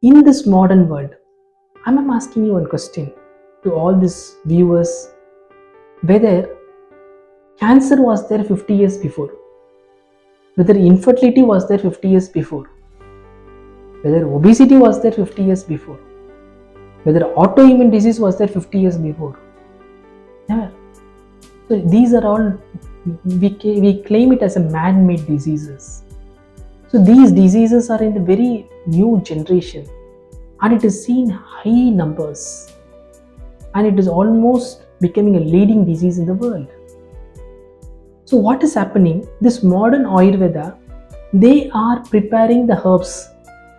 in this modern world, I'm asking you one question to all these viewers, whether cancer was there 50 years before, whether infertility was there 50 years before, whether obesity was there 50 years before, whether autoimmune disease was there 50 years before. Never. So these are all, we claim it as a man-made diseases. So these diseases are in the very new generation, and it is seen high numbers, and it is almost becoming a leading disease in the world. So what is happening? This modern Ayurveda, they are preparing the herbs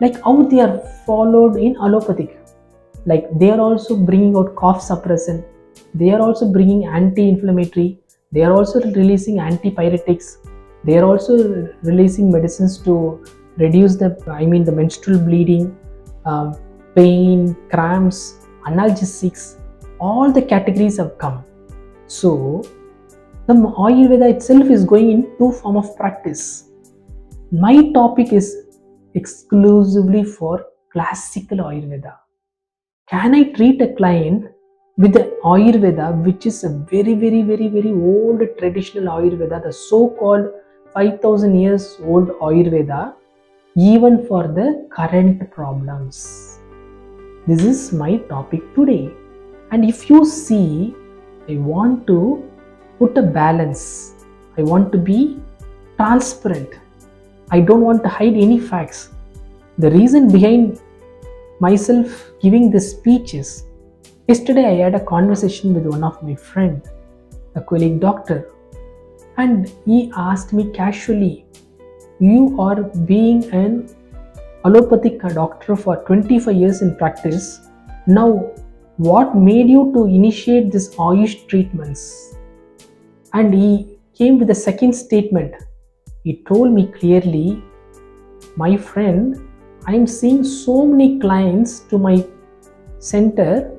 like how they are followed in allopathic. Like they are also bringing out cough suppressant, they are also bringing anti-inflammatory, they are also releasing antipyretics, they are also releasing medicines to reduce the menstrual bleeding, pain, cramps, analgesics. All the categories have come. So the Ayurveda itself is going in two forms of practice. My topic is exclusively for classical Ayurveda. Can I treat a client with the Ayurveda, which is a very, very, very, very old traditional Ayurveda, the so-called 5000 years old Ayurveda, even for the current problems? This is my topic today. And if you see, I want to put a balance. I want to be transparent. I don't want to hide any facts. The reason behind myself giving this speech is, yesterday I had a conversation with one of my friend, a colleague doctor, and he asked me casually, you are being an allopathic doctor for 25 years in practice. Now, what made you to initiate this Ayush treatments? And he came with a second statement. He told me clearly, my friend, I am seeing so many clients to my center,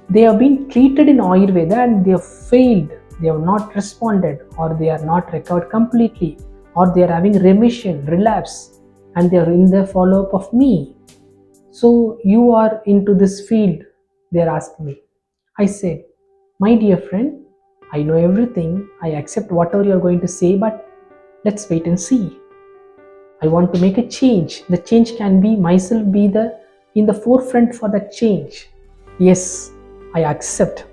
they have been treated in Ayurveda and they have failed, they have not responded, or they are not recovered completely, or they are having remission, relapse, and they are in the follow-up of me. So you are into this field, they are asking me. I said, my dear friend, I know everything, I accept whatever you are going to say, but let's wait and see. I want to make a change. The change can be myself be in the forefront for that change. Yes, I accept.